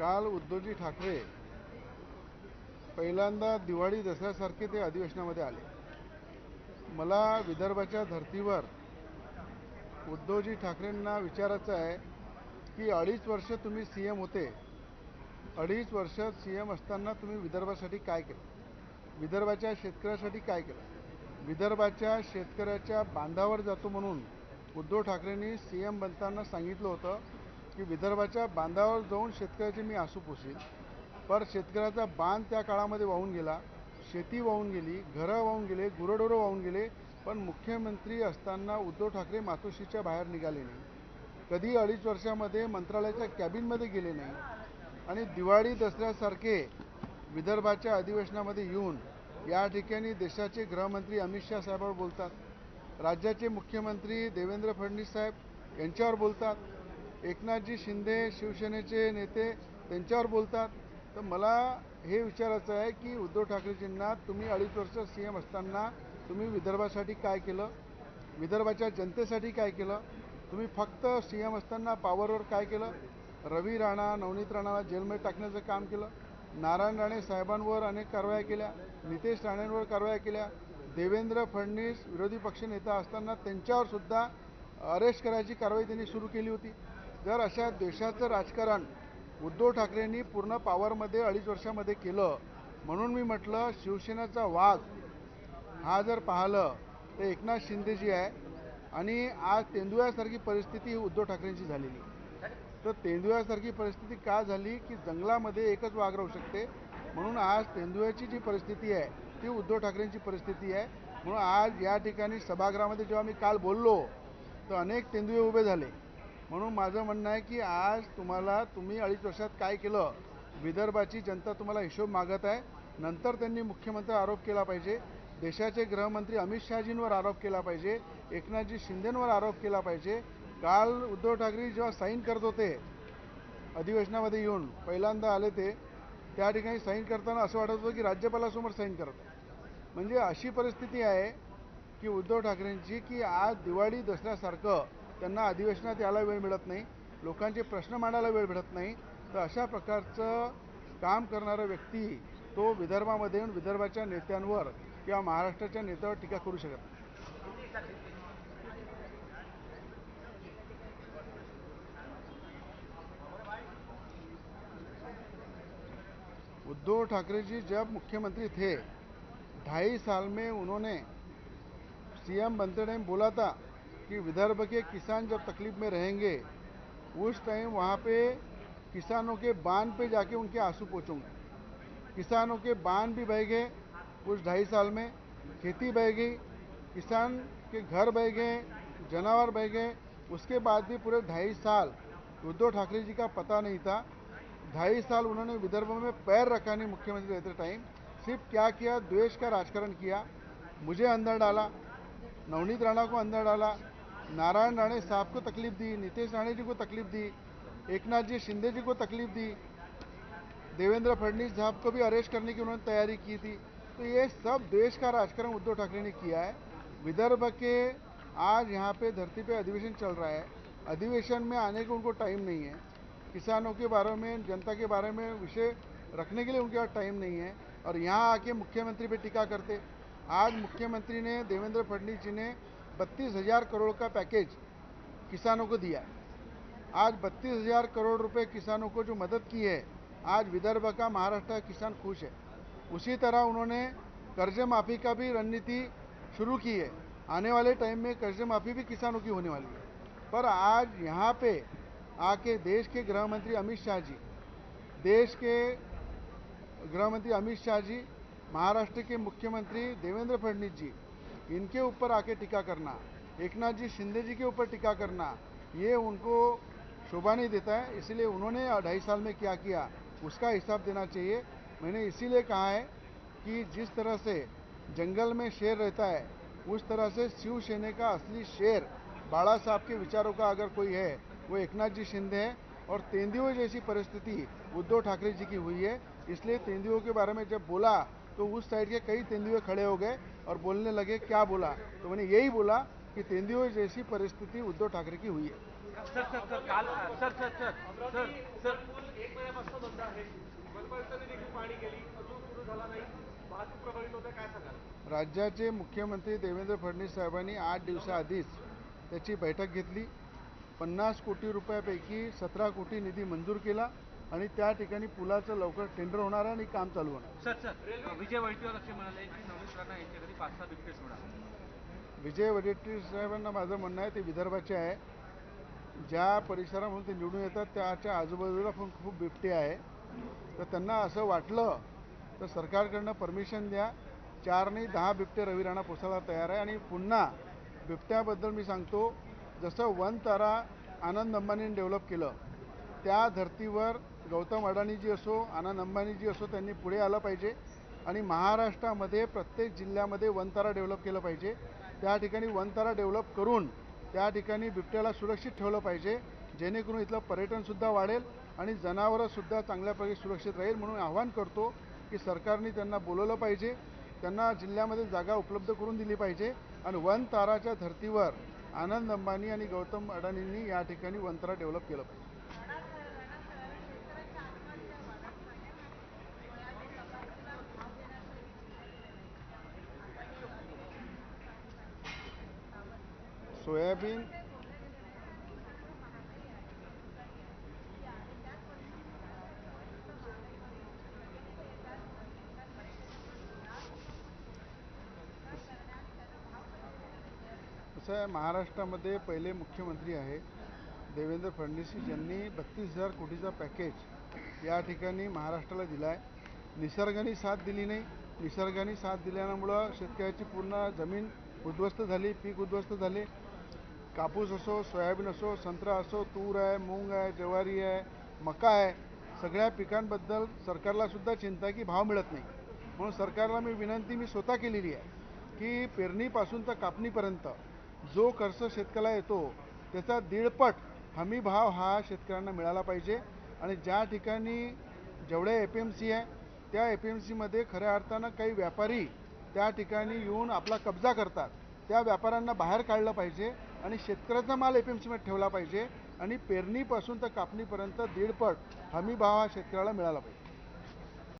काल उद्धवजी ठाकरे पहिल्यांदा दिवाळी दसऱ्यासारखे ते अधिवेशनामध्ये आले। मला विदर्भाच्या धर्तीवर उद्धवजी ठाकरेंना विचारायचं आहे की 2.5 वर्ष तुम्ही सीएम होते, 2.5 वर्ष सीएम असताना तुम्ही विदर्भासाठी काय केलं, विदर्भाच्या शेतकऱ्यासाठी काय केलं। विदर्भाच्या शेतकऱ्याच्या बांधावर जातो म्हणून उद्धव ठाकरेंनी सीएम बनताना सांगितलं होतं की विदर्भाच्या बांधावर जाऊन शेतकऱ्याचे मी आसू पुसील। पर शेतकऱ्याचा बांध त्या काळामध्ये वाहून गेला, शेती वाहून गेली, घरं वाहून गेले, गुरंढोरं वाहून गेले, पण मुख्यमंत्री असताना उद्धव ठाकरे मातोश्रीच्या बाहेर निघाले नाही, कधी 2.5 वर्षामध्ये मंत्रालयाच्या कॅबिनमध्ये गेले नाही आणि दिवाळी दसऱ्यासारखे विदर्भाच्या अधिवेशनामध्ये येऊन या ठिकाणी देशाचे गृहमंत्री अमित शाह साहेबांवर बोलतात, राज्याचे मुख्यमंत्री देवेंद्र फडणवीस साहेब यांच्यावर बोलतात, एकनाथजी शिंदे शिवसेनेचे नेते त्यांच्यावर बोलतात। तर मला हे विचारायचं आहे की उद्धव ठाकरेजींना तुम्ही 2.5 वर्ष सीएम असताना तुम्ही विदर्भासाठी काय केलं, विदर्भाच्या जनतेसाठी काय केलं, तुम्ही फक्त सीएम असताना पॉवरवर काय केलं। रवी राणा नवनीत राणाला जेलमध्ये टाकण्याचं काम केलं, नारायण राणे साहेबांवर अनेक कारवाया केल्या, नितेश राणेंवर कारवाया केल्या, देवेंद्र फडणवीस विरोधी पक्षनेता असताना त्यांच्यावर सुद्धा अरेस्ट करायची कारवाई त्यांनी सुरू केली होती। जर अशा देशाचं राजकारण उद्धव ठाकरेंनी पूर्ण पॉवरमध्ये 2.5 वर्षामध्ये केलं, म्हणून मी म्हटलं शिवसेनेचा वाघ हा जर पाहिलं तर एकनाथ शिंदेजी आहे आणि आज तेंदुळ्यासारखी परिस्थिती उद्धव ठाकरेंची झालेली। तर तेंदुळ्यासारखी परिस्थिती का झाली की जंगलामध्ये एकच वाघ राहू शकते, म्हणून आज तेंदुळ्याची जी परिस्थिती आहे ती उद्धव ठाकरेंची परिस्थिती आहे। म्हणून आज या ठिकाणी सभागृहामध्ये जेव्हा मी काल बोललो तर अनेक तेंदुळे उभे झाले। म्हणून माझं म्हणणं आहे की आज तुम्ही 2.5 वर्षात काय केलं, विदर्भाची जनता तुम्हाला हिशोब मागत आहे। नंतर त्यांनी मुख्यमंत्री आरोप केला पाहिजे, देशाचे गृहमंत्री अमित शहाजींवर आरोप केला पाहिजे, एकनाथजी शिंदेंवर आरोप केला पाहिजे। काल उद्धव ठाकरे जेव्हा साईन करत होते अधिवेशनामध्ये येऊन पहिल्यांदा आले ते त्या ठिकाणी साईन करताना असं वाटत होतं की राज्यपालासमोर साईन करत आहे। म्हणजे अशी परिस्थिती आहे की उद्धव ठाकरेंची की आज दिवाळी दसऱ्यासारखं त्यांना अधिवेशनात यायला वेळ मिळत नाही, लोकांचे प्रश्न मांडायला वेळ मिळत नाही। तर अशा प्रकारचं काम करणारा व्यक्ती तो विदर्भामध्ये येऊन विदर्भाच्या नेत्यांवर किंवा महाराष्ट्राच्या नेत्यावर टीका करू शकत नाही। उद्धव ठाकरे जी जब मुख्यमंत्री थे 2.5 साल में उन्होंने सीएम बनते टाइम बोला था कि विदर्भ के किसान जब तकलीफ में रहेंगे उस टाइम वहाँ पे किसानों के बांध पे जाके उनके आंसू पोंछूंगा। किसानों के बांध भी बह गए उस 2.5 साल में, खेती बह गई, किसान के घर बह गए, जानवर बह गए। उसके बाद भी पूरे 2.5 साल उद्धव ठाकरे जी का पता नहीं था। 2.5 साल उन्होंने विदर्भ में पैर रखा नहीं मुख्यमंत्री रहते टाइम, सिर्फ क्या किया, द्वेष का राजकारण किया, मुझे अंदर डाला, नवनीत राणा को अंदर डाला, नारायण राणे साहब को तकलीफ दी, नितेश राणे जी को तकलीफ दी, एकनाथ जी शिंदे जी को तकलीफ दी, देवेंद्र फडणवीस साहब को भी अरेस्ट करने की उन्होंने तैयारी की थी। तो ये सब देश का राजकारण उद्धव ठाकरे ने किया है। विदर्भ के आज यहाँ पे धरती पे अधिवेशन चल रहा है, अधिवेशन में आने को उनको टाइम नहीं है, किसानों के बारे में जनता के बारे में विषय रखने के लिए उनके पास टाइम नहीं है, और यहाँ आके मुख्यमंत्री पे टीका करते। आज मुख्यमंत्री ने देवेंद्र फडणवीस जी ने 32,000 करोड़ का पैकेज किसानों को दिया। आज 32,000 करोड़ रुपए किसानों को जो मदद की है, आज विदर्भ का महाराष्ट्र का किसान खुश है। उसी तरह उन्होंने कर्ज माफ़ी का भी रणनीति शुरू की है, आने वाले टाइम में कर्ज माफ़ी भी किसानों की होने वाली है। पर आज यहाँ पे आके देश के गृहमंत्री अमित शाह जी, देश के गृहमंत्री अमित शाह जी, महाराष्ट्र के मुख्यमंत्री देवेंद्र फडणवीस जी, इनके ऊपर आके टीका करना, एकनाथ जी शिंदे जी के ऊपर टीका करना, ये उनको शोभा नहीं देता है। इसलिए उन्होंने 2.5 साल में क्या किया उसका हिसाब देना चाहिए। मैंने इसीलिए कहा है कि जिस तरह से जंगल में शेर रहता है उस तरह से शिवसेना का असली शेर बाला साहब के विचारों का अगर कोई है वो एकनाथ जी शिंदे हैं। और तेंदुओं जैसी परिस्थिति उद्धव ठाकरे जी की हुई है, इसलिए तेंदुओं के बारे में जब बोला तो उस साइड के कई तेंदुए खड़े हो गए और बोलने लगे क्या बोला, तो मैंने यही बोला कि तेंदुओं जैसी परिस्थिति उद्धव ठाकरे की हुई है। सर सर सर काल sir sir sir sir sir pool 1 महिन्यापासून बंद आहे. मनपाने देखील पाणी गेली अजून सुरू झाला नाही. वाहतूक प्रभावित होते, काय सांगाल? राज्याचे मुख्यमंत्री देवेंद्र फडणवीस साहेबांनी 8 दिवसाआधीच त्याची बैठक घेतली. 50 कोटी रुपयापैकी 17 कोटी निधी मंजूर केला आणि त्या ठिकाणी पुलाचं लवकर टेंडर होणार आहे आणि काम चालू होणार. सर सर विजय वडेट्टीवार असे म्हणाले की नवनीत राणा यांच्या घरी 5-6 बिबटे सोडा. विजय वडेट्टीवार साहेबांना माझं म्हणणं आहे ते विदर्भाचे आहे. ज्या परिसरामधून ते निवडून येतात त्याच्या आजूबाजूला पण खूप बिबटे आहे. तर त्यांना असं वाटलं तर सरकारकडनं परमिशन द्या. 4 नाही 10 बिबटे रवी राणा पोसायला तयार आहे. आणि पुन्हा बिबट्याबद्दल मी सांगतो, जसं वनतारा आनंद अंबानींनी डेव्हलप केलं त्या धर्तीवर गौतम अडाणीजी असो आनंद अंबानीजी असो त्यांनी पुढे आलं पाहिजे आणि महाराष्ट्रामध्ये प्रत्येक जिल्ह्यामध्ये वनतारा डेव्हलप केलं पाहिजे. त्या ठिकाणी वनतारा डेव्हलप करून त्या ठिकाणी बिबट्याला सुरक्षित ठेवलं पाहिजे, जेणेकरून इथलं पर्यटनसुद्धा वाढेल आणि जनावरंसुद्धा चांगल्यापैकी सुरक्षित राहील. म्हणून आवाहन करतो की सरकारने त्यांना बोलवलं पाहिजे, त्यांना जिल्ह्यामध्ये जागा उपलब्ध करून दिली पाहिजे आणि वनताराच्या धर्तीवर आनंद अंबानी आणि गौतम अडाणींनी या ठिकाणी वनतारा डेव्हलप केलं पाहिजे. सोयाबीन कसं आहे, महाराष्ट्रामध्ये पहिले मुख्यमंत्री आहे देवेंद्र फडणवीस यांनी 32,000 कोटीचा पॅकेज या ठिकाणी महाराष्ट्राला दिला आहे. निसर्गाने साथ दिली नाही. निसर्गाने साथ दिल्यामुळं शेतकऱ्याची पूर्ण जमीन उद्ध्वस्त झाली, पीक उद्ध्वस्त झाले. कापूस असो, सोयाबीन असो, संत्रा असो, तूर आहे, मूग आहे, ज्वारी आहे, मका आहे, सगळ्या पिकांबद्दल सरकारलासुद्धा चिंता आहे की भाव मिळत नाही. म्हणून सरकारला मी स्वतः केलेली आहे की पेरणीपासून तर कापणीपर्यंत जो खर्च शेतकऱ्याला येतो त्याचा 1.5 हमी भाव हा शेतकऱ्यांना मिळाला पाहिजे. आणि ज्या ठिकाणी जेवढ्या APMC आहे त्या APMCमध्ये खऱ्या अर्थानं काही व्यापारी त्या ठिकाणी येऊन आपला कब्जा करतात, त्या व्यापाऱ्यांना बाहेर काढलं पाहिजे आणि शेतकऱ्याचा माल APMCमध्ये ठेवला पाहिजे आणि पेरणीपासून तर कापणीपर्यंत 1.5 हमी भाव हा शेतकऱ्याला मिळाला पाहिजे.